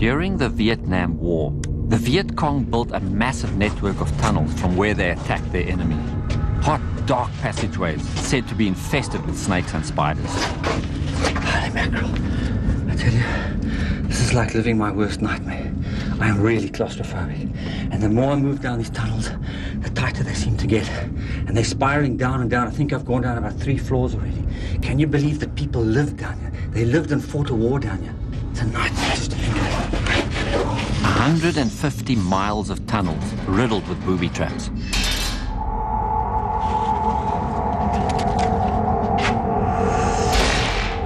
During the Vietnam War, the Viet Cong built a massive network of tunnels from where they attacked their enemy. Hot, dark passageways said to be infested with snakes and spiders. Holy mackerel. I tell you, this is like living my worst nightmare. I am really claustrophobic. And the more I move down these tunnels, the tighter they seem to get. And they're spiraling down and down. I think I've gone down about 3 floors already. Can you believe that people lived down here? They lived and fought a war down here. It's a nightmare just to think about. 150 miles of tunnels riddled with booby traps. You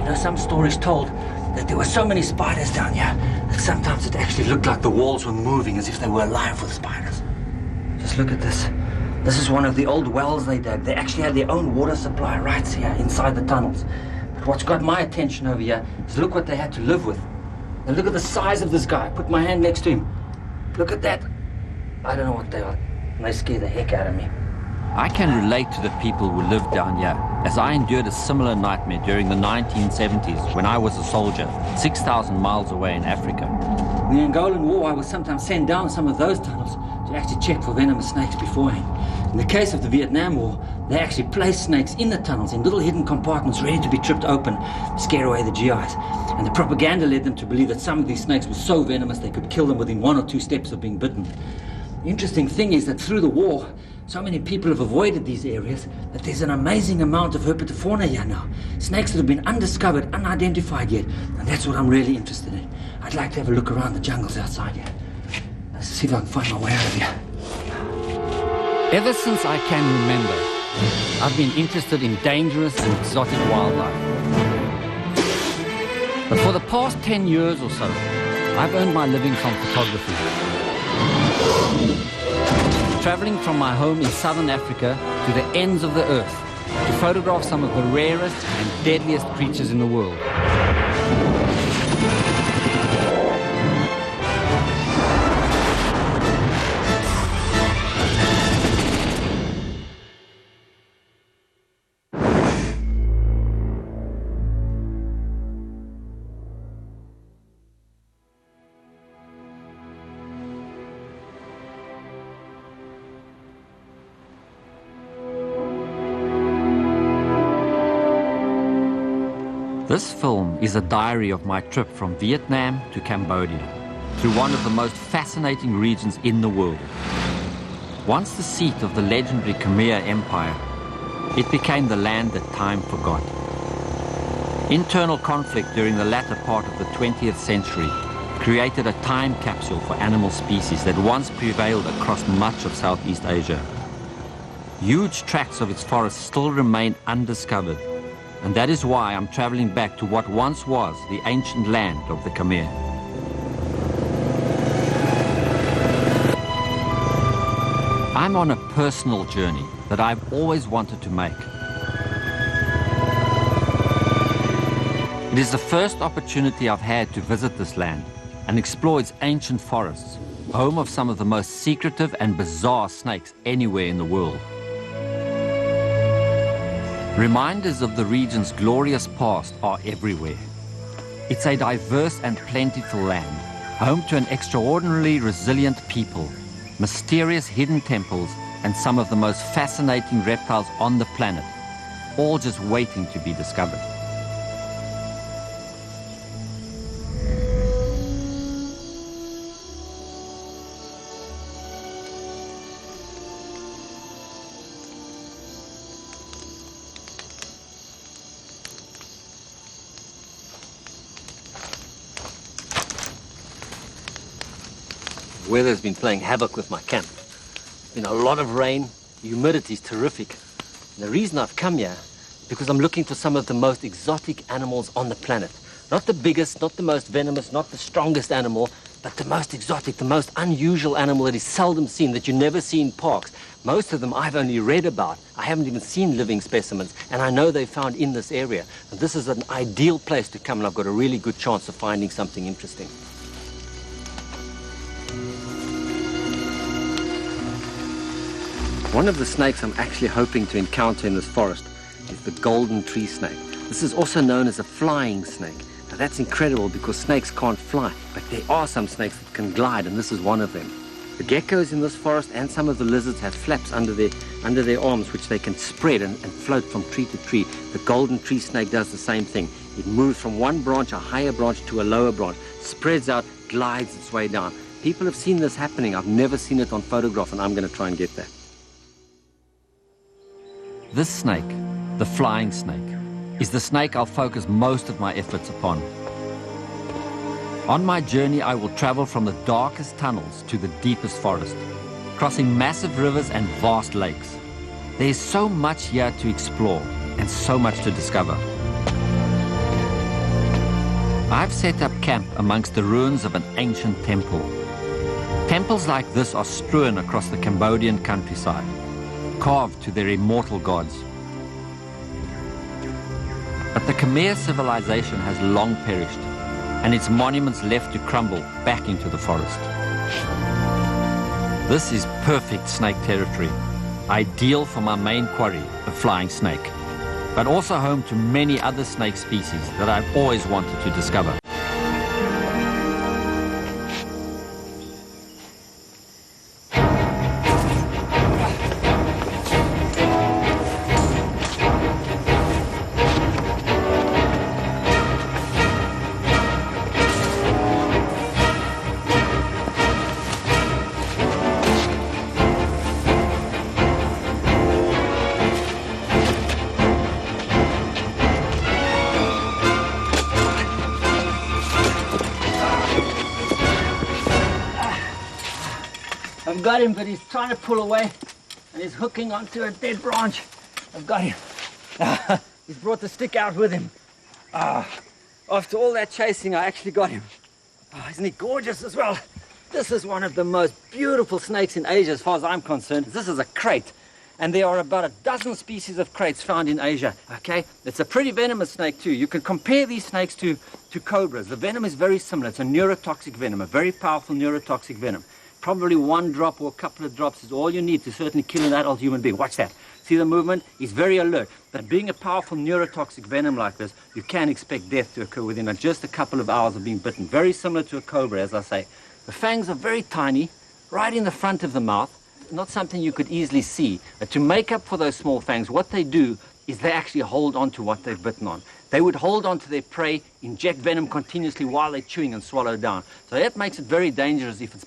know, some stories told that there were so many spiders down here that sometimes it actually looked like the walls were moving as if they were alive with spiders. Just look at this. This is one of the old wells they dug. They actually had their own water supply right here inside the tunnels. But what's got my attention over here is look what they had to live with. And look at the size of this guy. Put my hand next to him. Look at that. I don't know what they are. And they scare the heck out of me. I can relate to the people who live down here, as I endured a similar nightmare during the 1970s when I was a soldier, 6,000 miles away in Africa. In the Angolan War, I would sometimes send down some of those tunnels to actually check for venomous snakes beforehand. In the case of the Vietnam War, they actually placed snakes in the tunnels in little hidden compartments ready to be tripped open to scare away the GIs. And the propaganda led them to believe that some of these snakes were so venomous they could kill them within 1 or 2 steps of being bitten. The interesting thing is that through the war, so many people have avoided these areas that there's an amazing amount of herpetofauna here now. Snakes that have been undiscovered, unidentified yet. And that's what I'm really interested in. I'd like to have a look around the jungles outside here. Let's see if I can find my way out of here. Ever since I can remember, I've been interested in dangerous and exotic wildlife. But for the past 10 years or so, I've earned my living from photography. Traveling from my home in southern Africa to the ends of the earth to photograph some of the rarest and deadliest creatures in the world. This film is a diary of my trip from Vietnam to Cambodia, through one of the most fascinating regions in the world. Once the seat of the legendary Khmer Empire, it became the land that time forgot. Internal conflict during the latter part of the 20th century created a time capsule for animal species that once prevailed across much of Southeast Asia. Huge tracts of its forests still remain undiscovered. And that is why I'm traveling back to what once was the ancient land of the Khmer. I'm on a personal journey that I've always wanted to make. It is the first opportunity I've had to visit this land and explore its ancient forests, home of some of the most secretive and bizarre snakes anywhere in the world. Reminders of the region's glorious past are everywhere. It's a diverse and plentiful land, home to an extraordinarily resilient people, mysterious hidden temples, and some of the most fascinating reptiles on the planet, all just waiting to be discovered. The weather's been playing havoc with my camp. There's been a lot of rain, humidity's terrific. And the reason I've come here is because I'm looking for some of the most exotic animals on the planet. Not the biggest, not the most venomous, not the strongest animal, but the most exotic, the most unusual animal that is seldom seen, that you never see in parks. Most of them I've only read about. I haven't even seen living specimens, and I know they're found in this area. And this is an ideal place to come, and I've got a really good chance of finding something interesting. One of the snakes I'm actually hoping to encounter in this forest is the golden tree snake. This is also known as a flying snake, Now that's incredible because snakes can't fly, but there are some snakes that can glide, and this is one of them. The geckos in this forest and some of the lizards have flaps under their arms which they can spread and float from tree to tree. The golden tree snake does the same thing. It moves from one branch, a higher branch, to a lower branch, spreads out, glides its way down. People have seen this happening. I've never seen it on photograph, and I'm going to try and get that. This snake, the flying snake, is the snake I'll focus most of my efforts upon. On my journey, I will travel from the darkest tunnels to the deepest forest, crossing massive rivers and vast lakes. There's so much here to explore and so much to discover. I've set up camp amongst the ruins of an ancient temple. Temples like this are strewn across the Cambodian countryside, carved to their immortal gods. But the Khmer civilization has long perished, and its monuments left to crumble back into the forest. This is perfect snake territory, ideal for my main quarry, the flying snake, but also home to many other snake species that I've always wanted to discover. I've got him, but he's trying to pull away, and he's hooking onto a dead branch. I've got him. He's brought the stick out with him. After all that chasing, I actually got him. Isn't he gorgeous as well? This is one of the most beautiful snakes in Asia, as far as I'm concerned. This is a crate, and there are about a dozen species of kraits found in Asia. Okay, it's a pretty venomous snake too. You can compare these snakes to cobras. The venom is very similar. It's a neurotoxic venom, a very powerful neurotoxic venom. Probably one drop or a couple of drops is all you need to certainly kill an adult human being. Watch that. See the movement? He's very alert. But being a powerful neurotoxic venom like this, you can expect death to occur within just a couple of hours of being bitten. Very similar to a cobra, as I say. The fangs are very tiny, right in the front of the mouth. Not something you could easily see. But to make up for those small fangs, what they do is they actually hold on to what they've bitten on. They would hold on to their prey, inject venom continuously while they're chewing and swallow down. So that makes it very dangerous if it's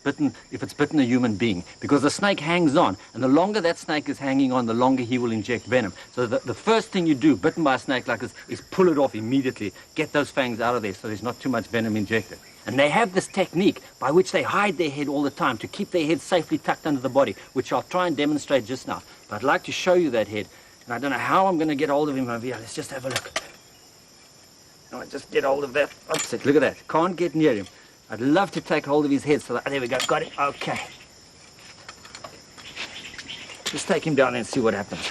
bitten a human being, because the snake hangs on, and the longer that snake is hanging on, the longer he will inject venom. So the first thing you do, bitten by a snake like this, is pull it off immediately. Get those fangs out of there so there's not too much venom injected. And they have this technique by which they hide their head all the time to keep their head safely tucked under the body, which I'll try and demonstrate just now. But I'd like to show you that head, and I don't know how I'm going to get hold of him over here. Let's just have a look. I just get hold of that. Opposite. Look at that. Can't get near him. I'd love to take hold of his head. So that, there we go. Got it. Okay. Just take him down and see what happens.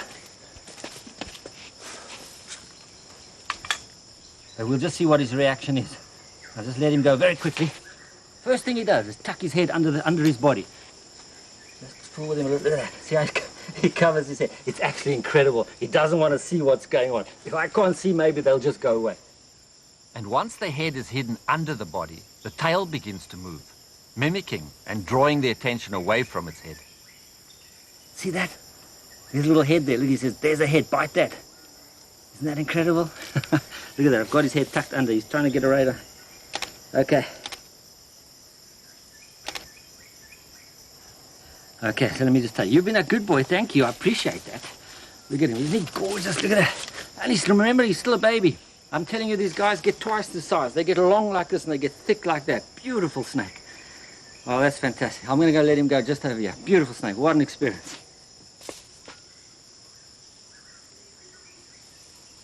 So we'll just see what his reaction is. I'll just let him go very quickly. First thing he does is tuck his head under his body. Just fool with him a little bit. See how he covers his head. It's actually incredible. He doesn't want to see what's going on. If I can't see, maybe they'll just go away. And once the head is hidden under the body, the tail begins to move, mimicking and drawing the attention away from its head. See that? His little head there. Look, he says, there's a head, bite that. Isn't that incredible? Look at that, I've got his head tucked under. He's trying to get a radar. Okay. Okay, so let me just tell you, you've been a good boy, thank you, I appreciate that. Look at him, isn't he gorgeous? Look at that. And remember, he's still a baby. I'm telling you, these guys get twice the size. They get long like this and they get thick like that. Beautiful snake. Oh, that's fantastic. I'm going to go let him go just over here. Beautiful snake. What an experience.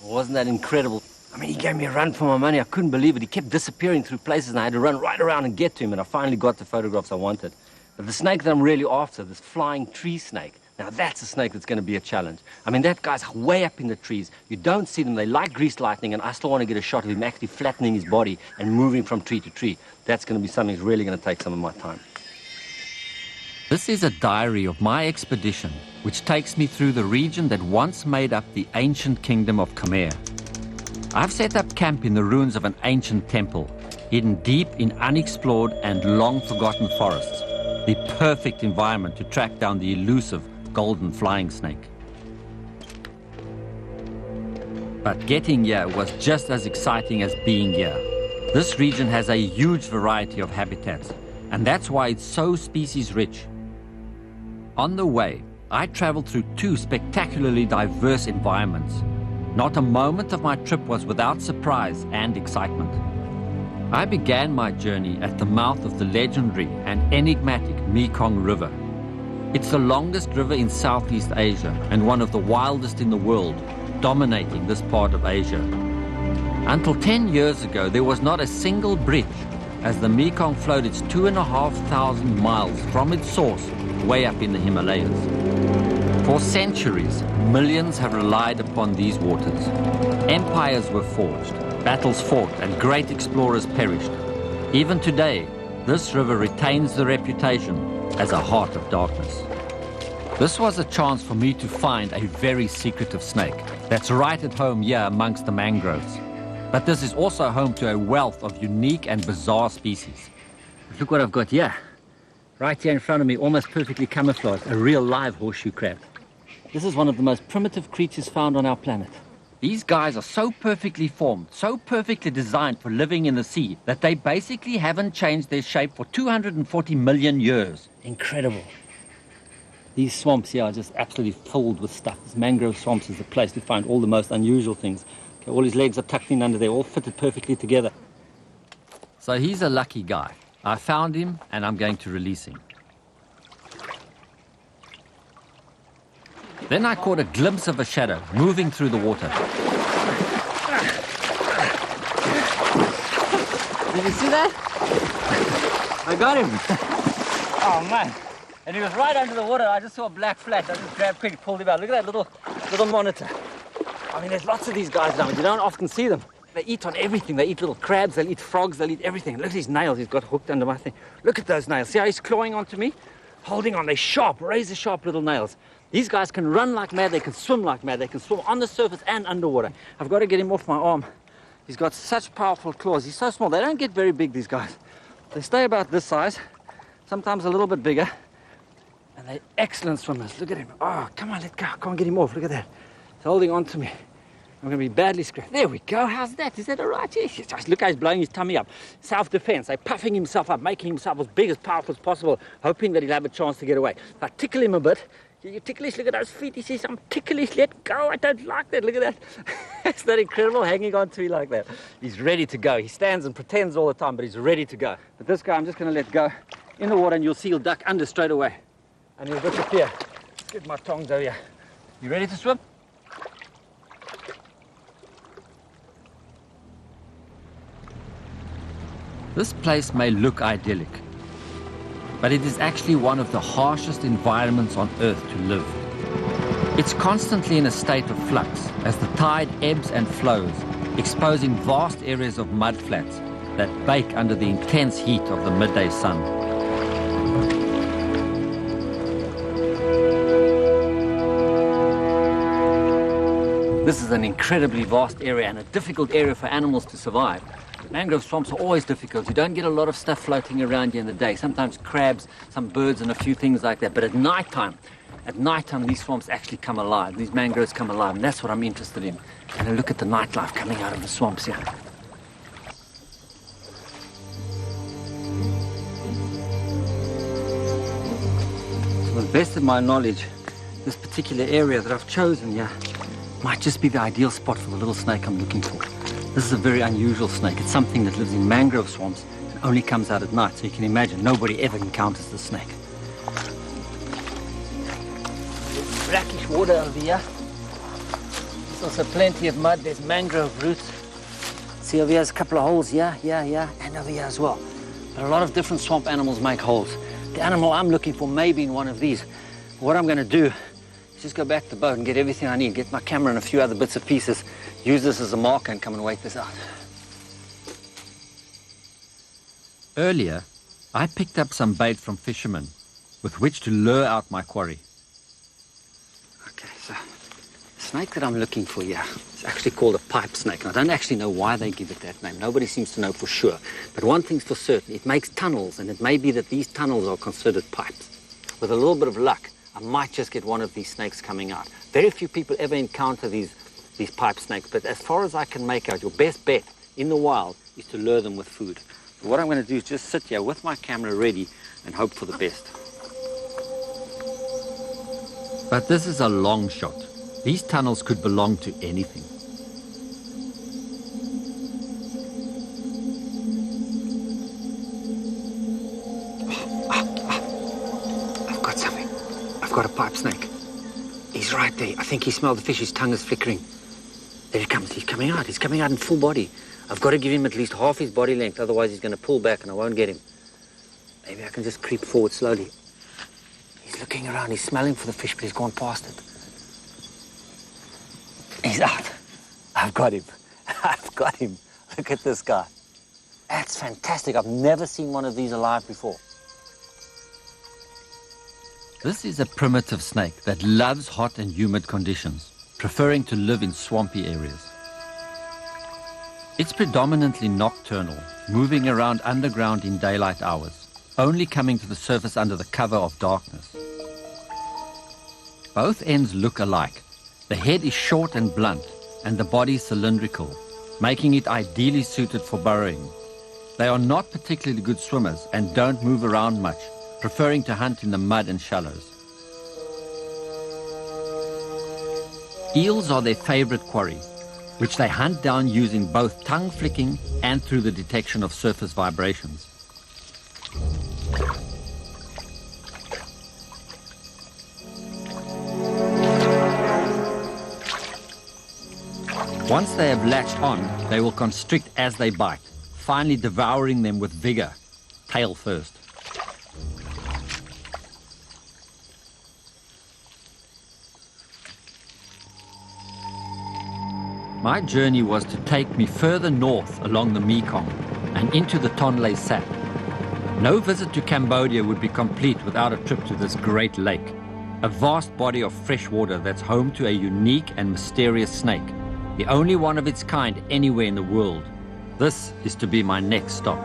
Wasn't that incredible? I mean, he gave me a run for my money. I couldn't believe it. He kept disappearing through places and I had to run right around and get to him, and I finally got the photographs I wanted. But the snake that I'm really after, this flying tree snake, now that's a snake that's going to be a challenge. I mean, that guy's way up in the trees. You don't see them. They like greased lightning, and I still want to get a shot of him actually flattening his body and moving from tree to tree. That's going to be something that's really going to take some of my time. This is a diary of my expedition, which takes me through the region that once made up the ancient kingdom of Khmer. I've set up camp in the ruins of an ancient temple, hidden deep in unexplored and long-forgotten forests. The perfect environment to track down the elusive golden flying snake. But getting here was just as exciting as being here. This region has a huge variety of habitats, and that's why it's so species-rich. On the way, I traveled through 2 spectacularly diverse environments. Not a moment of my trip was without surprise and excitement. I began my journey at the mouth of the legendary and enigmatic Mekong River. It's the longest river in Southeast Asia and one of the wildest in the world, dominating this part of Asia. Until 10 years ago, there was not a single bridge, as the Mekong flowed its 2,500 miles from its source way up in the Himalayas. For centuries, millions have relied upon these waters. Empires were forged, battles fought, and great explorers perished. Even today, this river retains the reputation as a heart of darkness. This was a chance for me to find a very secretive snake that's right at home here amongst the mangroves. But this is also home to a wealth of unique and bizarre species. Look what I've got here. Right here in front of me, almost perfectly camouflaged, a real live horseshoe crab. This is one of the most primitive creatures found on our planet. These guys are so perfectly formed, so perfectly designed for living in the sea, that they basically haven't changed their shape for 240 million years. Incredible. These swamps here are just absolutely filled with stuff. This mangrove swamps is the place to find all the most unusual things. Okay, all his legs are tucked in under there, all fitted perfectly together. So he's a lucky guy. I found him and I'm going to release him. Then I caught a glimpse of a shadow moving through the water. Did you see that? I got him. Oh man. And he was right under the water. I just saw a black flash. I just grabbed quick, pulled him out. Look at that little monitor. I mean, there's lots of these guys now, but you don't often see them. They eat on everything. They eat little crabs, they'll eat frogs, they'll eat everything. Look at his nails he's got hooked under my thing. Look at those nails. See how he's clawing onto me? Holding on. They're sharp, razor-sharp little nails. These guys can run like mad, they can swim like mad, they can swim on the surface and underwater. I've got to get him off my arm. He's got such powerful claws. He's so small. They don't get very big, these guys. They stay about this size, sometimes a little bit bigger. And they're excellent swimmers. Look at him. Oh, come on, let go. Come on, get him off. Look at that. He's holding on to me. I'm going to be badly scratched. There we go. How's that? Is that all right? Yes. Just look how he's blowing his tummy up. Self-defense. They're puffing himself up, making himself as big, as powerful as possible, hoping that he'll have a chance to get away. If I tickle him a bit, you ticklish, look at those feet. He says, I'm ticklish, let go. I don't like that. Look at that. Isn't that incredible, hanging on to me like that? He's ready to go. He stands and pretends all the time, but he's ready to go. But this guy, I'm just going to let go in the water, and you'll see he'll duck under straight away. And he'll disappear. Let's get my tongs over here. You ready to swim? This place may look idyllic, but it is actually one of the harshest environments on Earth to live. It's constantly in a state of flux as the tide ebbs and flows, exposing vast areas of mudflats that bake under the intense heat of the midday sun. This is an incredibly vast area and a difficult area for animals to survive. Mangrove swamps are always difficult. You don't get a lot of stuff floating around here in the day. Sometimes crabs, some birds, and a few things like that. But at nighttime, these swamps actually come alive. These mangroves come alive, and that's what I'm interested in. And a look at the nightlife coming out of the swamps here. To the best of my knowledge, this particular area that I've chosen here might just be the ideal spot for the little snake I'm looking for. This is a very unusual snake. It's something that lives in mangrove swamps and only comes out at night. So you can imagine nobody ever encounters this snake. Brackish water over here. There's also plenty of mud. There's mangrove roots. See over here, there's a couple of holes here, and over here as well. But a lot of different swamp animals make holes. The animal I'm looking for may be in one of these. What I'm going to do is just go back to the boat and get everything I need, get my camera and a few other bits and pieces, use this as a marker and come and wait this out. Earlier, I picked up some bait from fishermen with which to lure out my quarry. Okay, so snake that I'm looking for here is actually called a pipe snake. And I don't actually know why they give it that name. Nobody seems to know for sure. But one thing's for certain, it makes tunnels, and it may be that these tunnels are considered pipes. With a little bit of luck, I might just get one of these snakes coming out. Very few people ever encounter these pipe snakes, but as far as I can make out, your best bet in the wild is to lure them with food. So what I'm going to do is just sit here with my camera ready and hope for the best. But this is a long shot. These tunnels could belong to anything. I've got something. I've got a pipe snake. He's right there. I think he smelled the fish. His tongue is flickering. There he comes. He's coming out. He's coming out in full body. I've got to give him at least half his body length, otherwise he's going to pull back and I won't get him. Maybe I can just creep forward slowly. He's looking around. He's smelling for the fish, but he's gone past it. He's out. I've got him. I've got him. Look at this guy. That's fantastic. I've never seen one of these alive before. This is a primitive snake that loves hot and humid conditions, preferring to live in swampy areas. It's predominantly nocturnal, moving around underground in daylight hours, only coming to the surface under the cover of darkness. Both ends look alike. The head is short and blunt, and the body cylindrical, making it ideally suited for burrowing. They are not particularly good swimmers and don't move around much, preferring to hunt in the mud and shallows. Eels are their favorite quarry, which they hunt down using both tongue flicking and through the detection of surface vibrations. Once they have latched on, they will constrict as they bite, finally devouring them with vigor, tail first. My journey was to take me further north along the Mekong and into the Tonle Sap. No visit to Cambodia would be complete without a trip to this great lake, a vast body of fresh water that's home to a unique and mysterious snake, the only one of its kind anywhere in the world. This is to be my next stop.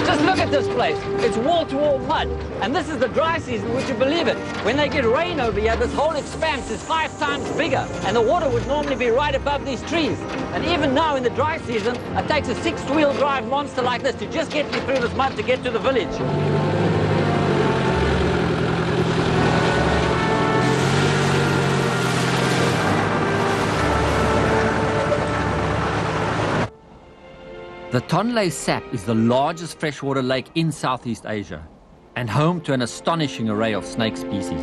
Just look at this place. It's wall-to-wall mud. And this is the dry season, would you believe it? When they get rain over here, this whole expanse is 5 times bigger. And the water would normally be right above these trees. And even now in the dry season, it takes a 6-wheel drive monster like this to just get me through this mud to get to the village. The Tonle Sap is the largest freshwater lake in Southeast Asia and home to an astonishing array of snake species.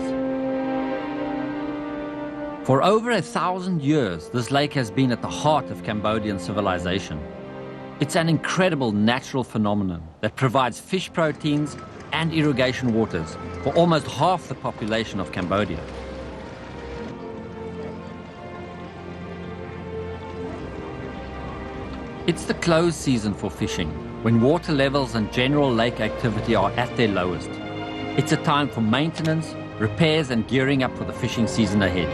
For over 1,000 years, this lake has been at the heart of Cambodian civilization. It's an incredible natural phenomenon that provides fish proteins and irrigation waters for almost half the population of Cambodia. It's the closed season for fishing, when water levels and general lake activity are at their lowest. It's a time for maintenance, repairs and gearing up for the fishing season ahead.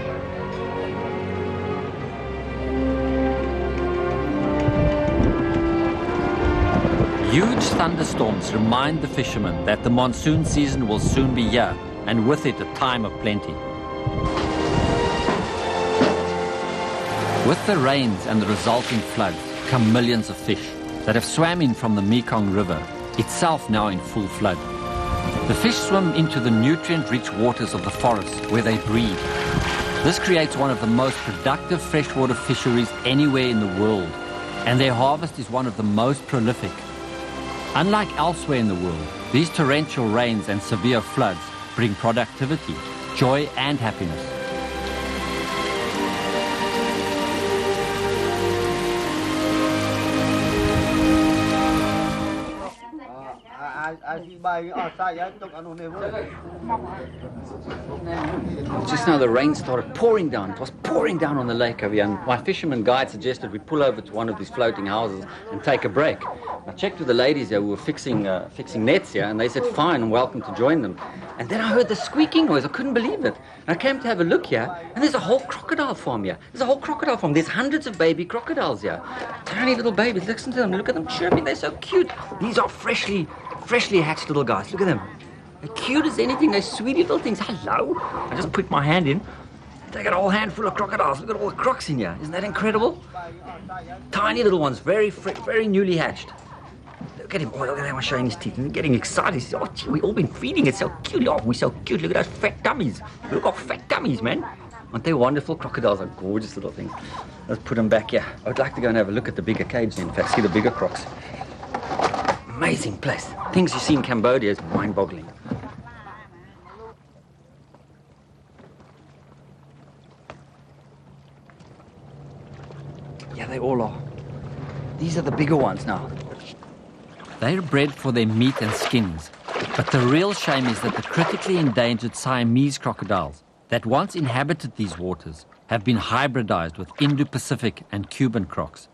Huge thunderstorms remind the fishermen that the monsoon season will soon be here, and with it a time of plenty. With the rains and the resulting floods come millions of fish that have swam in from the Mekong River, itself now in full flood. The fish swim into the nutrient-rich waters of the forest where they breed. This creates one of the most productive freshwater fisheries anywhere in the world, and their harvest is one of the most prolific. Unlike elsewhere in the world, these torrential rains and severe floods bring productivity, joy and happiness. Just now the rain started pouring down. It was pouring down on the lake over here, and my fisherman guide suggested we pull over to one of these floating houses and take a break. I checked with the ladies here who were fixing nets here, and they said fine and welcome to join them. And then I heard the squeaking noise. I couldn't believe it. And I came to have a look here, and there's a whole crocodile farm here. There's a whole crocodile farm. There's hundreds of baby crocodiles here. Tiny little babies. Listen to them. Look at them chirping. They're so cute. These are freshly hatched little guys. Look at them. They're cute as anything. They're sweet little things. Hello. I just put my hand in. They got a whole handful of crocodiles. Look at all the crocs in here. Isn't that incredible? Tiny little ones. Very newly hatched. Look at him. Oh, look at that one showing his teeth. And getting excited. He says, oh, gee, we've all been feeding it so cute. Oh, we're so cute. Look at those fat dummies. Look at fat dummies, man. Aren't they wonderful? Crocodiles are gorgeous little things. Let's put them back here. I would like to go and have a look at the bigger cage then. In fact, see the bigger crocs. Amazing place. Things you see in Cambodia is mind-boggling. Yeah, they all are. These are the bigger ones now. They're bred for their meat and skins. But the real shame is that the critically endangered Siamese crocodiles that once inhabited these waters have been hybridized with Indo-Pacific and Cuban crocs.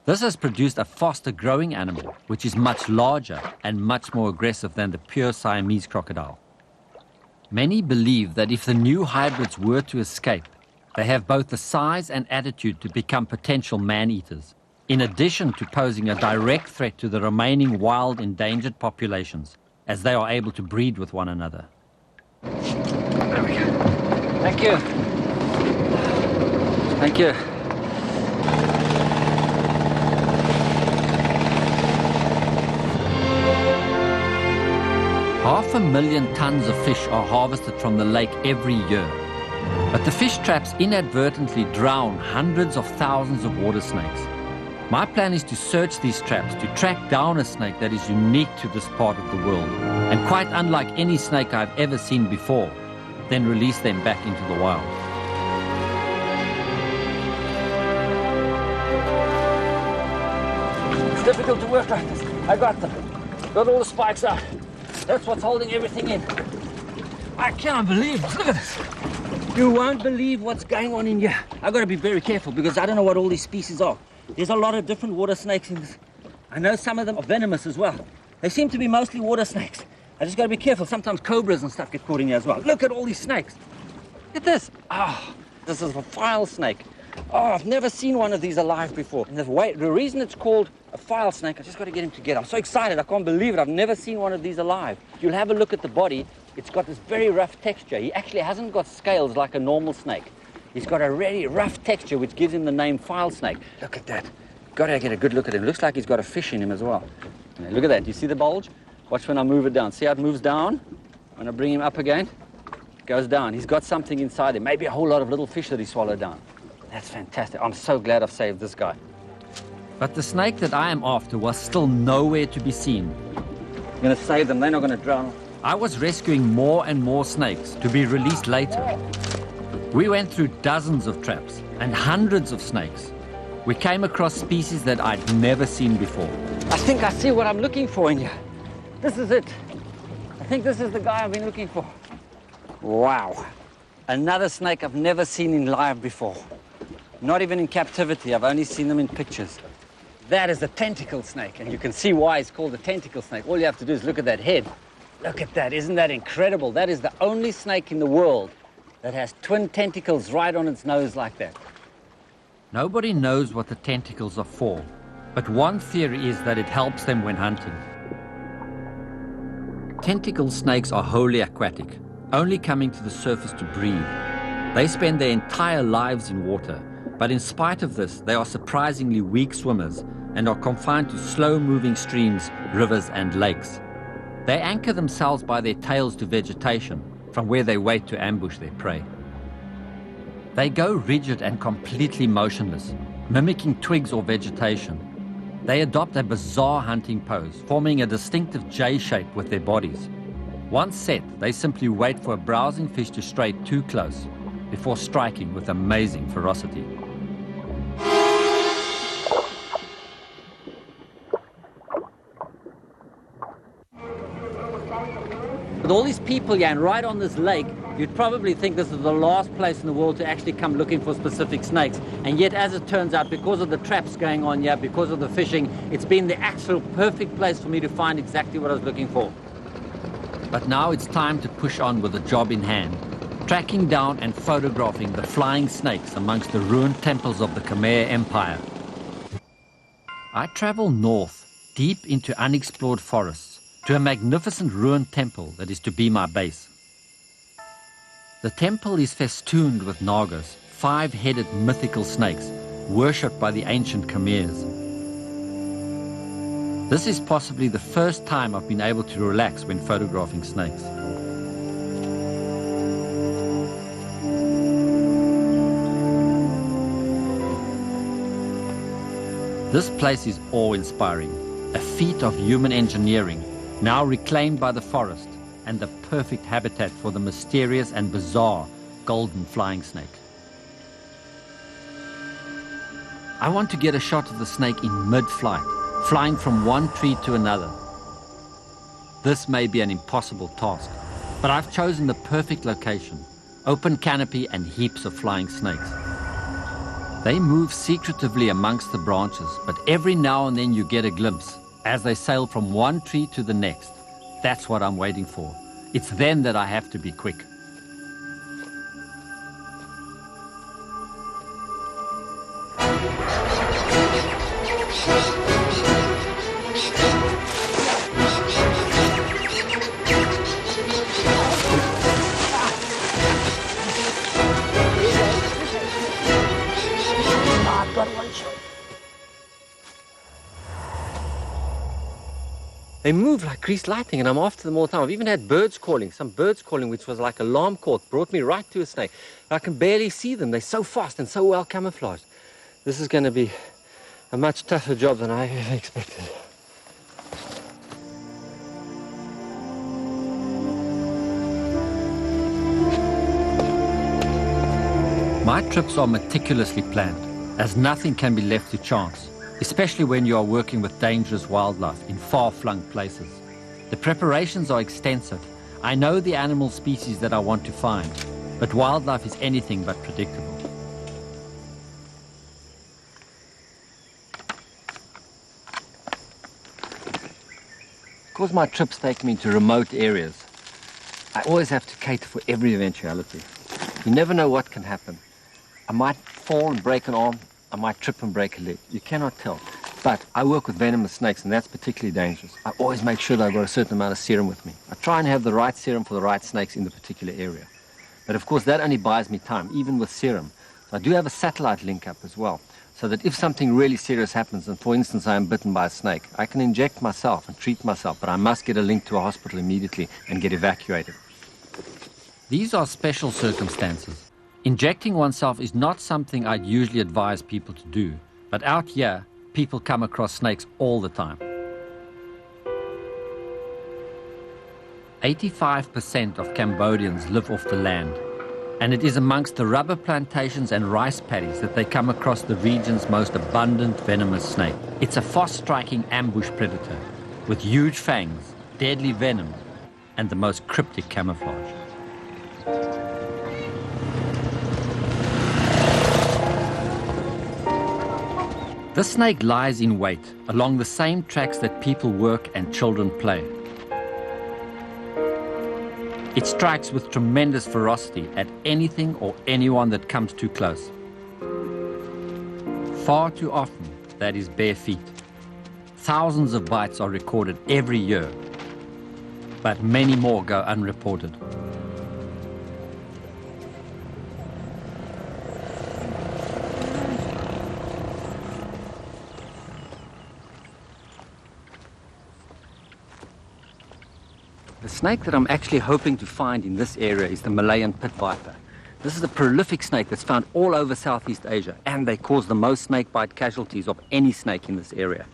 This has produced a faster growing animal, which is much larger and much more aggressive than the pure Siamese crocodile. Many believe that if the new hybrids were to escape, they have both the size and attitude to become potential man-eaters, in addition to posing a direct threat to the remaining wild endangered populations, as they are able to breed with one another. There we go. Thank you. Thank you. 500,000 tons of fish are harvested from the lake every year. But the fish traps inadvertently drown hundreds of thousands of water snakes. My plan is to search these traps to track down a snake that is unique to this part of the world and quite unlike any snake I've ever seen before, then release them back into the wild. It's difficult to work like this. I got them. Got all the spikes out. That's what's holding everything in. I cannot believe this. Look at this. You won't believe what's going on in here. I've got to be very careful because I don't know what all these species are. There's a lot of different water snakes in this. I know some of them are venomous as well. They seem to be mostly water snakes. I just got to be careful. Sometimes cobras and stuff get caught in here as well. Look at all these snakes. Look at this. Ah, this is a file snake. Oh, I've never seen one of these alive before. And the reason it's called a file snake, I just got to get him together. I'm so excited. I can't believe it. I've never seen one of these alive. You'll have a look at the body. It's got this very rough texture. He actually hasn't got scales like a normal snake. He's got a really rough texture, which gives him the name file snake. Look at that. Got to get a good look at him. Looks like he's got a fish in him as well. Yeah, look at that. Do you see the bulge? Watch when I move it down. See how it moves down? When I bring him up again, it goes down. He's got something inside him. Maybe a whole lot of little fish that he swallowed down. That's fantastic. I'm so glad I've saved this guy. But the snake that I am after was still nowhere to be seen. I'm going to save them. They're not going to drown. I was rescuing more and more snakes to be released later. We went through dozens of traps and hundreds of snakes. We came across species that I'd never seen before. I think I see what I'm looking for in here. This is it. I think this is the guy I've been looking for. Wow. Another snake I've never seen in live before. Not even in captivity. I've only seen them in pictures. That is a tentacle snake, and you can see why it's called a tentacle snake. All you have to do is look at that head. Look at that. Isn't that incredible? That is the only snake in the world that has twin tentacles right on its nose like that. Nobody knows what the tentacles are for, but one theory is that it helps them when hunting. Tentacle snakes are wholly aquatic, only coming to the surface to breathe. They spend their entire lives in water, but in spite of this, they are surprisingly weak swimmers and are confined to slow-moving streams, rivers, and lakes. They anchor themselves by their tails to vegetation, from where they wait to ambush their prey. They go rigid and completely motionless, mimicking twigs or vegetation. They adopt a bizarre hunting pose, forming a distinctive J shape with their bodies. Once set, they simply wait for a browsing fish to stray too close, before striking with amazing ferocity. With all these people here and right on this lake, you'd probably think this is the last place in the world to actually come looking for specific snakes. And yet, as it turns out, because of the traps going on here, because of the fishing, it's been the actual perfect place for me to find exactly what I was looking for. But now it's time to push on with the job in hand, tracking down and photographing the flying snakes amongst the ruined temples of the Khmer Empire. I travel north, deep into unexplored forests, to a magnificent ruined temple that is to be my base. The temple is festooned with nagas, five-headed mythical snakes, worshipped by the ancient Khmers. This is possibly the first time I've been able to relax when photographing snakes. This place is awe-inspiring, a feat of human engineering, now reclaimed by the forest, and the perfect habitat for the mysterious and bizarre golden flying snake. I want to get a shot of the snake in mid-flight, flying from one tree to another. This may be an impossible task, but I've chosen the perfect location, open canopy and heaps of flying snakes. They move secretively amongst the branches, but every now and then you get a glimpse as they sail from one tree to the next. That's what I'm waiting for. It's then that I have to be quick. They move like greased lightning, and I'm after them all the time. I've even had birds calling, some birds calling, which was like alarm call, brought me right to a snake. I can barely see them. They're so fast and so well camouflaged. This is going to be a much tougher job than I ever expected. My trips are meticulously planned, as nothing can be left to chance, especially when you are working with dangerous wildlife in far-flung places. The preparations are extensive. I know the animal species that I want to find, but wildlife is anything but predictable. Because my trips take me to remote areas, I always have to cater for every eventuality. You never know what can happen. I might fall and break an arm, I might trip and break a leg. You cannot tell. But I work with venomous snakes, and that's particularly dangerous. I always make sure that I've got a certain amount of serum with me. I try and have the right serum for the right snakes in the particular area. But of course, that only buys me time, even with serum. So I do have a satellite link up as well, so that if something really serious happens, and for instance, I am bitten by a snake, I can inject myself and treat myself, but I must get a link to a hospital immediately and get evacuated. These are special circumstances. Injecting oneself is not something I'd usually advise people to do, but out here, people come across snakes all the time. 85% of Cambodians live off the land, and it is amongst the rubber plantations and rice paddies that they come across the region's most abundant venomous snake. It's a fast-striking ambush predator with huge fangs, deadly venom, and the most cryptic camouflage. The snake lies in wait along the same tracks that people work and children play. It strikes with tremendous ferocity at anything or anyone that comes too close. Far too often, that is bare feet. Thousands of bites are recorded every year, but many more go unreported. The snake that I'm actually hoping to find in this area is the Malayan pit viper. This is a prolific snake that's found all over Southeast Asia, and they cause the most snakebite casualties of any snake in this area.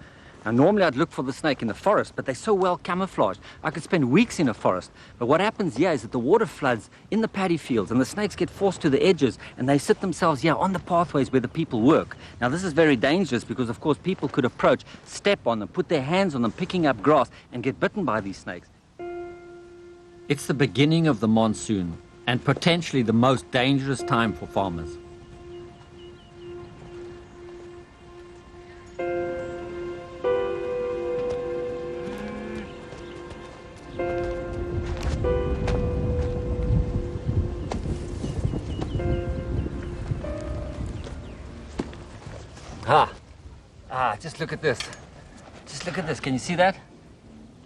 Now, normally I'd look for the snake in the forest, but they're so well camouflaged. I could spend weeks in a forest. But what happens here is that the water floods in the paddy fields, and the snakes get forced to the edges, and they sit themselves here on the pathways where the people work. Now, this is very dangerous because, of course, people could approach, step on them, put their hands on them, picking up grass, and get bitten by these snakes. It's the beginning of the monsoon and potentially the most dangerous time for farmers. Just look at this. Just look at this. Can you see that?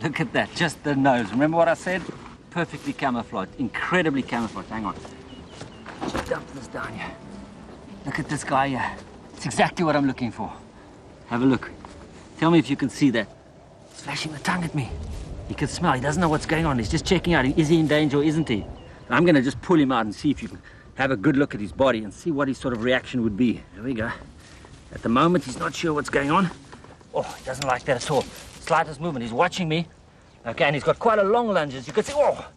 Look at that. Just the nose. Remember what I said? Perfectly camouflaged. Incredibly camouflaged. Hang on. Just dump this down here. Look at this guy here. It's exactly what I'm looking for. Have a look. Tell me if you can see that. He's flashing the tongue at me. He can smell. He doesn't know what's going on. He's just checking out. Is he in danger or isn't he? I'm going to just pull him out and see if you can have a good look at his body and see what his sort of reaction would be. There we go. At the moment, he's not sure what's going on. Oh, he doesn't like that at all. Slightest movement. He's watching me. Okay, and he's got quite a long lunge, as you can see. Oh,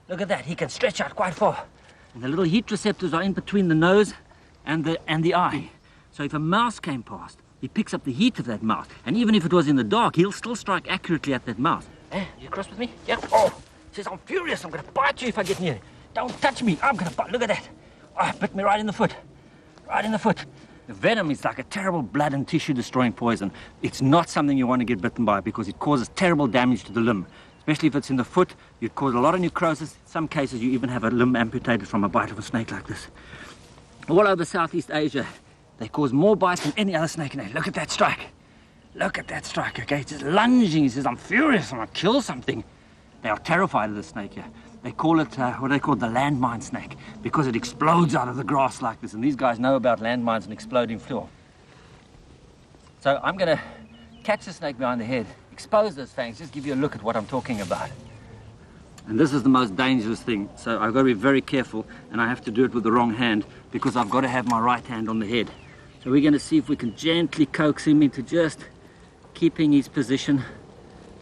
look at that. He can stretch out quite far. And the little heat receptors are in between the nose and the eye. So if a mouse came past, he picks up the heat of that mouse. And even if it was in the dark, he'll still strike accurately at that mouse. Eh, you cross with me? Yeah. Oh, he says, I'm furious. I'm going to bite you if I get near you. Don't touch me. I'm going to bite. Look at that. Oh, it bit me right in the foot. Right in the foot. The venom is like a terrible blood and tissue destroying poison. It's not something you want to get bitten by because it causes terrible damage to the limb. Especially if it's in the foot, you'd cause a lot of necrosis. In some cases, you even have a limb amputated from a bite of a snake like this. All over Southeast Asia, they cause more bites than any other snake in Asia. Look at that strike. Look at that strike, okay? He's just lunging. He says, I'm furious. I'm going to kill something. They are terrified of this snake here. They call it, what they call the landmine snake, because it explodes out of the grass like this. And these guys know about landmines and exploding floor. So I'm going to catch the snake behind the head, expose those fangs, just give you a look at what I'm talking about. And this is the most dangerous thing. So I've got to be very careful, and I have to do it with the wrong hand because I've got to have my right hand on the head. So we're going to see if we can gently coax him into just keeping his position.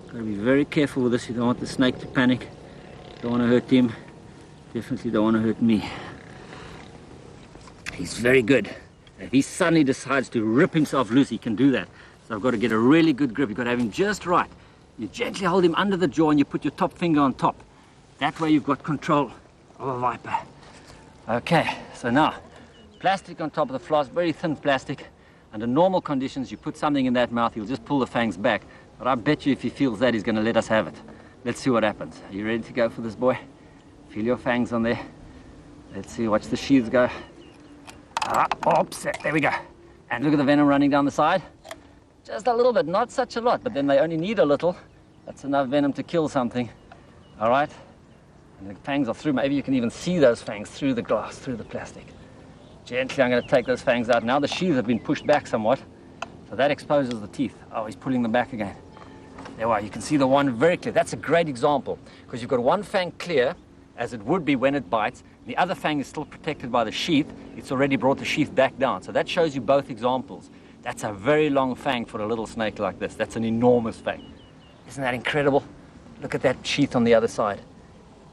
Got to be very careful with this. You don't want the snake to panic. Don't want to hurt him. Definitely don't want to hurt me. He's very good. If he suddenly decides to rip himself loose, he can do that. So I've got to get a really good grip. You've got to have him just right. You gently hold him under the jaw and you put your top finger on top. That way you've got control of a viper. Okay, so now, plastic on top of the floss, very thin plastic. Under normal conditions, you put something in that mouth, he'll just pull the fangs back. But I bet you if he feels that, he's going to let us have it. Let's see what happens. Are you ready to go for this, boy? Feel your fangs on there. Let's see, watch the sheaths go. Oops, there we go. And look at the venom running down the side. Just a little bit, not such a lot, but then they only need a little. That's enough venom to kill something. All right? And the fangs are through. Maybe you can even see those fangs through the glass, through the plastic. Gently, I'm going to take those fangs out. Now the sheaths have been pushed back somewhat, so that exposes the teeth. Oh, he's pulling them back again. There we are. You can see the one very clear. That's a great example, because you've got one fang clear, as it would be when it bites. The other fang is still protected by the sheath. It's already brought the sheath back down. So that shows you both examples. That's a very long fang for a little snake like this. That's an enormous fang. Isn't that incredible? Look at that sheath on the other side.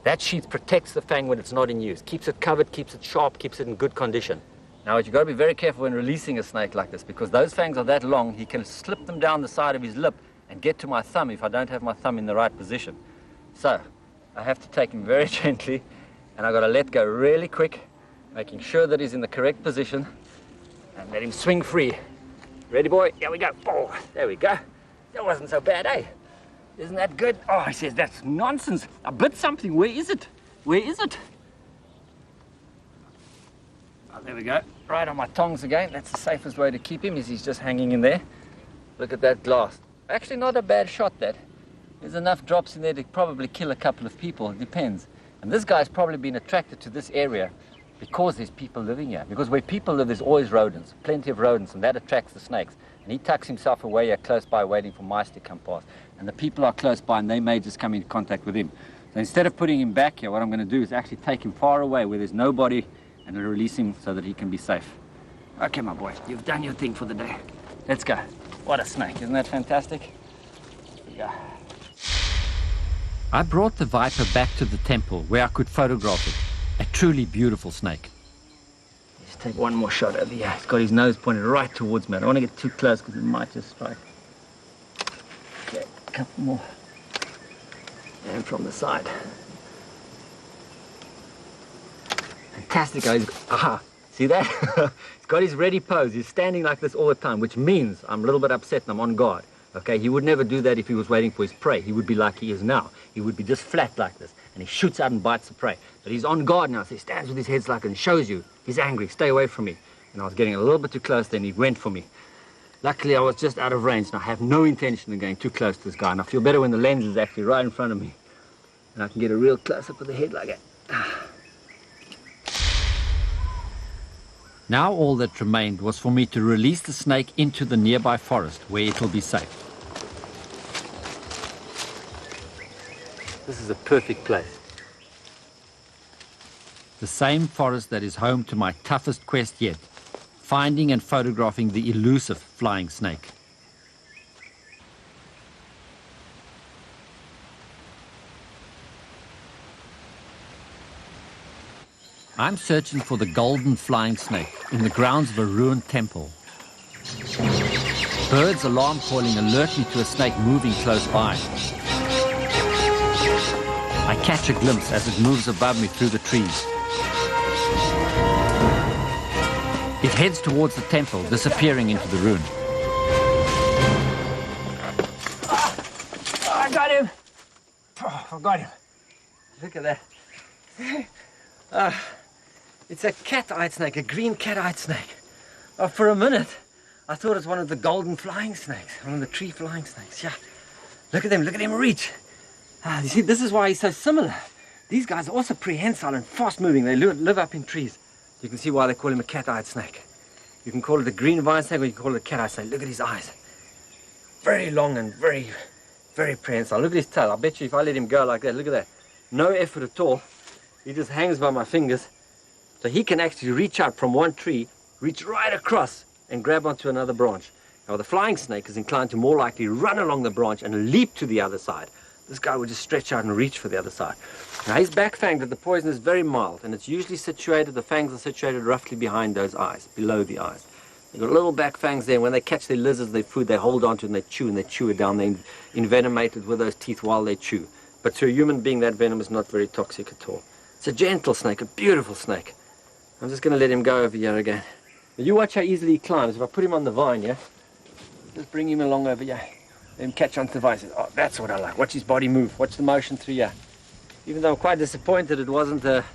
That sheath protects the fang when it's not in use. Keeps it covered, keeps it sharp, keeps it in good condition. Now, you've got to be very careful when releasing a snake like this, because those fangs are that long, he can slip them down the side of his lip and get to my thumb if I don't have my thumb in the right position. So, I have to take him very gently, and I've got to let go really quick, making sure that he's in the correct position, and let him swing free. Ready, boy? Here we go. Oh, there we go. That wasn't so bad, eh? Isn't that good? Oh, he says, that's nonsense. I bit something. Where is it? Where is it? Oh, there we go. Right on my tongs again. That's the safest way to keep him, is he's just hanging in there. Look at that glass. Actually, not a bad shot, that. There's enough drops in there to probably kill a couple of people. It depends. And this guy's probably been attracted to this area because there's people living here. Because where people live, there's always rodents, plenty of rodents, and that attracts the snakes. And he tucks himself away here close by, waiting for mice to come past. And the people are close by, and they may just come into contact with him. So instead of putting him back here, what I'm going to do is actually take him far away where there's nobody and release him so that he can be safe. Okay, my boy, you've done your thing for the day. Let's go. What a snake, isn't that fantastic? Yeah. I brought the viper back to the temple where I could photograph it. A truly beautiful snake. Let's take one more shot over here. He's got his nose pointed right towards me. I don't want to get too close because he might just strike. Okay, a couple more. And from the side. fantastic. See that? He's got his ready pose. He's standing like this all the time, which means I'm a little bit upset and I'm on guard. Okay, he would never do that if he was waiting for his prey. He would be like he is now. He would be just flat like this, and he shoots out and bites the prey. But he's on guard now, so he stands with his head like and shows you he's angry. Stay away from me. And I was getting a little bit too close, then he went for me. Luckily, I was just out of range, and I have no intention of going too close to this guy. And I feel better when the lens is actually right in front of me, and I can get a real close-up of the head like that. Now all that remained was for me to release the snake into the nearby forest where it will be safe. This is a perfect place. The same forest that is home to my toughest quest yet, finding and photographing the elusive flying snake. I'm searching for the golden flying snake in the grounds of a ruined temple. Birds' alarm calling alert me to a snake moving close by. I catch a glimpse as it moves above me through the trees. It heads towards the temple, disappearing into the ruin. I got him! I got him. Look at that. It's a cat-eyed snake, a green cat-eyed snake. For a minute, I thought it was one of the golden flying snakes, one of the tree flying snakes. Yeah, look at him reach. You see, this is why he's so similar. These guys are also prehensile and fast-moving. They live up in trees. You can see why they call him a cat-eyed snake. You can call it a green vine snake, or you can call it a cat-eyed snake. Look at his eyes. Very long and very, very prehensile. Look at his tail. I bet you if I let him go like that, look at that. No effort at all. He just hangs by my fingers. So he can actually reach out from one tree, reach right across, and grab onto another branch. Now the flying snake is inclined to more likely run along the branch and leap to the other side. This guy would just stretch out and reach for the other side. Now his back fang, the poison is very mild, and it's usually situated, the fangs are situated roughly behind those eyes, below the eyes. They've got little back fangs there. When they catch their lizards, their food, they hold onto it and they chew it down. They envenomate it with those teeth while they chew. But to a human being, that venom is not very toxic at all. It's a gentle snake, a beautiful snake. I'm just going to let him go over here again. But you watch how easily he climbs. If I put him on the vine, yeah? Just bring him along over here. Let him catch onto the vine. Oh, that's what I like. Watch his body move. Watch the motion through here. Even though I'm quite disappointed it wasn't a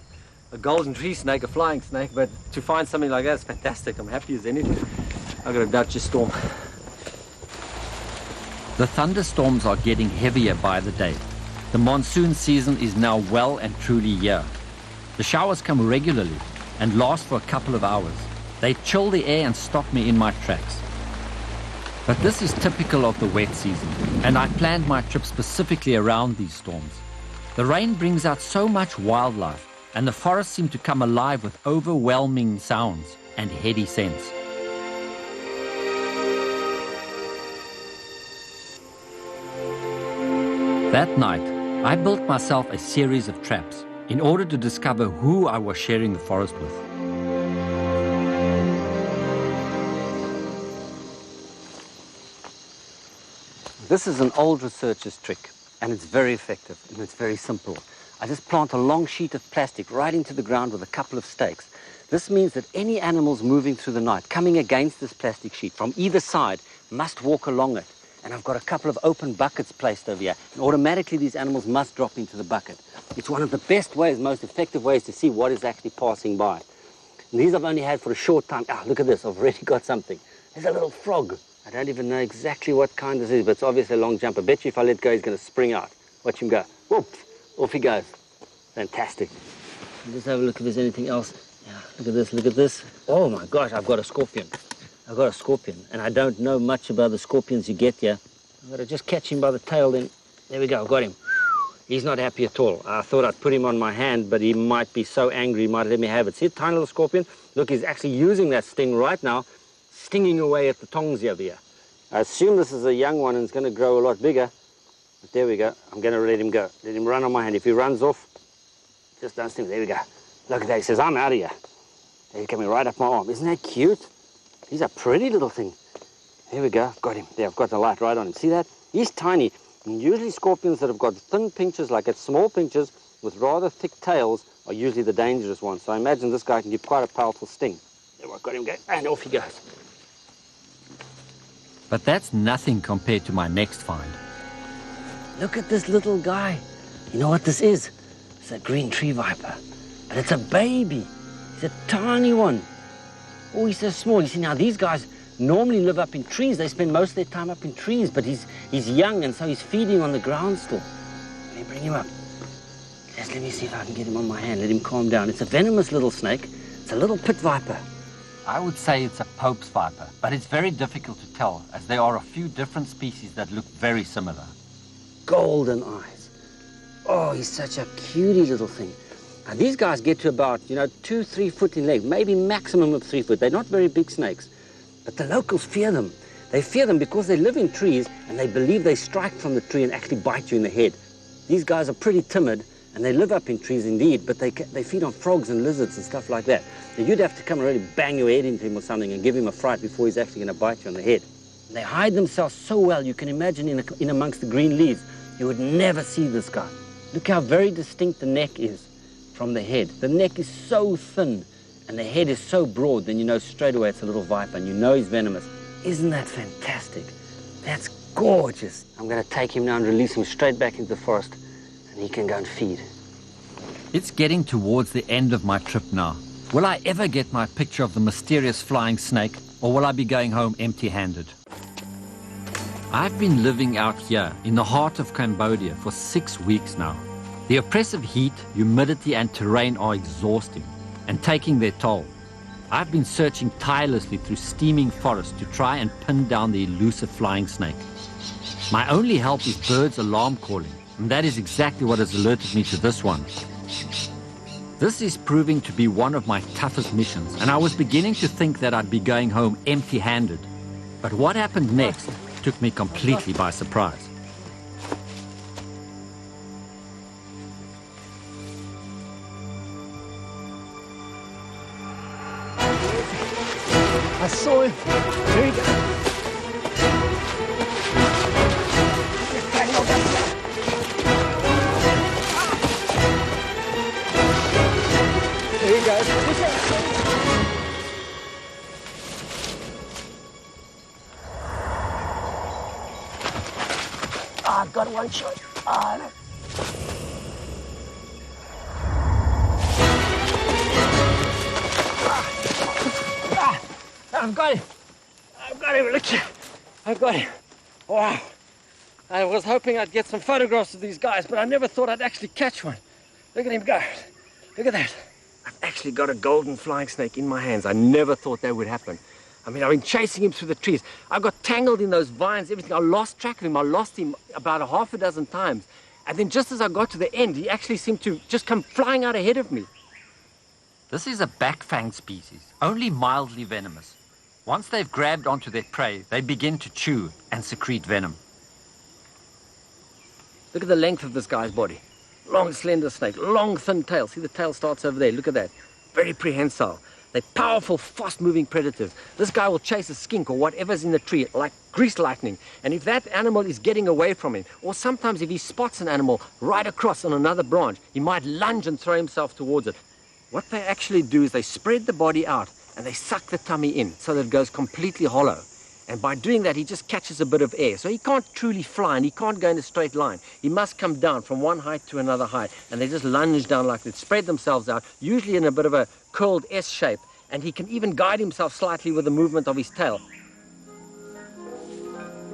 golden tree snake, a flying snake, but to find something like that is fantastic. I'm happy as anything. I've got a Dutch storm. The thunderstorms are getting heavier by the day. The monsoon season is now well and truly here. The showers come regularly and last for a couple of hours. They chill the air and stop me in my tracks. But this is typical of the wet season, and I planned my trip specifically around these storms. The rain brings out so much wildlife, and the forests seem to come alive with overwhelming sounds and heady scents. That night, I built myself a series of traps in order to discover who I was sharing the forest with. This is an old researcher's trick, and it's very effective, and it's very simple. I just plant a long sheet of plastic right into the ground with a couple of stakes. This means that any animals moving through the night, coming against this plastic sheet from either side, must walk along it. And I've got a couple of open buckets placed over here, and automatically these animals must drop into the bucket. It's one of the best ways, most effective ways to see what is actually passing by. And these I've only had for a short time. Look at this, I've already got something. There's a little frog. I don't even know exactly what kind this is, but it's obviously a long jumper. I bet you if I let go, he's going to spring out. Watch him go. Whoop! Off he goes. Fantastic. Let's have a look if there's anything else. Yeah, look at this, look at this. Oh my gosh, I've got a scorpion. I've got a scorpion, and I don't know much about the scorpions you get here. I've got to just catch him by the tail, then there we go, I've got him. He's not happy at all. I thought I'd put him on my hand, but he might be so angry he might let me have it. See a tiny little scorpion? Look, he's actually using that sting right now, stinging away at the tongs over here. I assume this is a young one and it's going to grow a lot bigger. But there we go. I'm going to let him go. Let him run on my hand. If he runs off, just don't sting. There we go. Look at that. He says, I'm out of here. He's coming right up my arm. Isn't that cute? He's a pretty little thing. Here we go. I've got him. There, I've got the light right on him. See that? He's tiny. And usually scorpions that have got thin pinchers, like that, small pinchers, with rather thick tails are usually the dangerous ones. So I imagine this guy can give quite a powerful sting. There, I've got him going, and off he goes. But that's nothing compared to my next find. Look at this little guy. You know what this is? It's a green tree viper. But it's a baby. He's a tiny one. Oh, he's so small. You see, now these guys normally live up in trees. They spend most of their time up in trees, but he's young, and so he's feeding on the ground still. Let me bring him up. Just let me see if I can get him on my hand. Let him calm down. It's a venomous little snake. It's a little pit viper. I would say it's a Pope's viper, but it's very difficult to tell, as there are a few different species that look very similar. Golden eyes. Oh, he's such a cutie little thing. Now, these guys get to about, 2-3 foot in length, maybe maximum of 3 foot. They're not very big snakes, but the locals fear them. They fear them because they live in trees and they believe they strike from the tree and actually bite you in the head. These guys are pretty timid and they live up in trees indeed, but they feed on frogs and lizards and stuff like that. So you'd have to come and really bang your head into him or something and give him a fright before he's actually going to bite you on the head. They hide themselves so well, you can imagine in amongst the green leaves, you would never see this guy. Look how very distinct the neck is from the head. The neck is so thin and the head is so broad, then you know straight away it's a little viper and you know he's venomous. Isn't that fantastic? That's gorgeous. I'm going to take him now and release him straight back into the forest and he can go and feed. It's getting towards the end of my trip now. Will I ever get my picture of the mysterious flying snake, or will I be going home empty-handed? I've been living out here in the heart of Cambodia for 6 weeks now. The oppressive heat, humidity and terrain are exhausting and taking their toll. I've been searching tirelessly through steaming forests to try and pin down the elusive flying snake. My only help is birds' alarm calling, and that is exactly what has alerted me to this one. This is proving to be one of my toughest missions, and I was beginning to think that I'd be going home empty-handed. But what happened next took me completely by surprise. I saw him. There he goes. There he goes. I've got one shot. No. I've got him. I've got him. Look here. I've got him. Wow. I was hoping I'd get some photographs of these guys, but I never thought I'd actually catch one. Look at him go. Look at that. I've actually got a golden flying snake in my hands. I never thought that would happen. I mean, I've been chasing him through the trees. I got tangled in those vines, everything. I lost track of him. I lost him about a half a dozen times. And then just as I got to the end, he actually seemed to just come flying out ahead of me. This is a backfanged species, only mildly venomous. Once they've grabbed onto their prey, they begin to chew and secrete venom. Look at the length of this guy's body. Long, slender snake, long, thin tail. See, the tail starts over there. Look at that. Very prehensile. They're powerful, fast-moving predators. This guy will chase a skink or whatever's in the tree like grease lightning. And if that animal is getting away from him, or sometimes if he spots an animal right across on another branch, he might lunge and throw himself towards it. What they actually do is they spread the body out and they suck the tummy in so that it goes completely hollow. And by doing that, he just catches a bit of air. So he can't truly fly and he can't go in a straight line. He must come down from one height to another height. And they just lunge down like that, spread themselves out, usually in a bit of a curled S shape. And he can even guide himself slightly with the movement of his tail.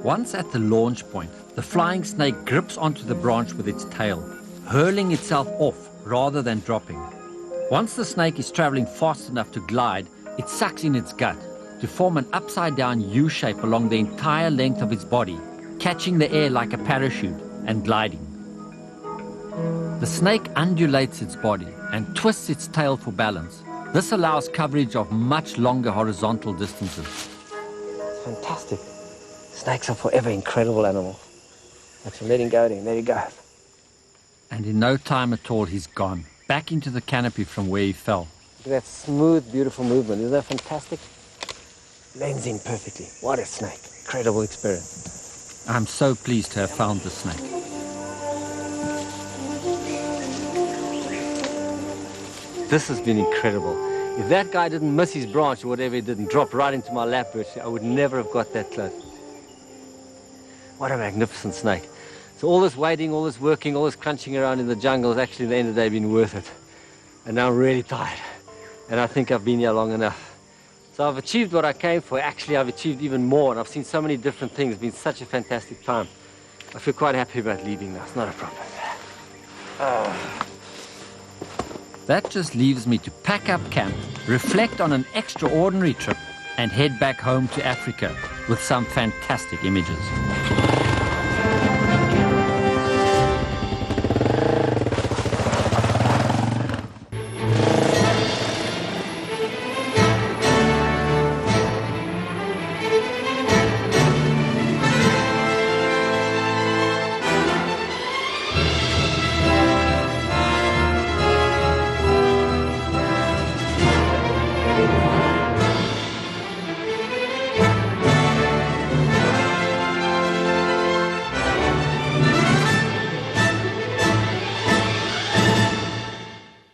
Once at the launch point, the flying snake grips onto the branch with its tail, hurling itself off rather than dropping. Once the snake is traveling fast enough to glide, it sucks in its gut to form an upside-down U shape along the entire length of its body, catching the air like a parachute and gliding. The snake undulates its body and twists its tail for balance. This allows coverage of much longer horizontal distances. It's fantastic. Snakes are forever incredible animals. Let's let him go then. There he goes. And in no time at all, he's gone, back into the canopy from where he fell. Look at that smooth, beautiful movement. Isn't that fantastic? Blends in perfectly. What a snake. Incredible experience. I'm so pleased to have found the snake. this has been incredible. If that guy didn't miss his branch or whatever he did and drop right into my lap, I would never have got that close. What a magnificent snake. So all this waiting, all this working, all this crunching around in the jungle has actually at the end of the day been worth it. And now I'm really tired. And I think I've been here long enough. So I've achieved what I came for. Actually, I've achieved even more. And I've seen so many different things. It's been such a fantastic time. I feel quite happy about leaving now. It's not a problem. That just leaves me to pack up camp, reflect on an extraordinary trip, and head back home to Africa with some fantastic images.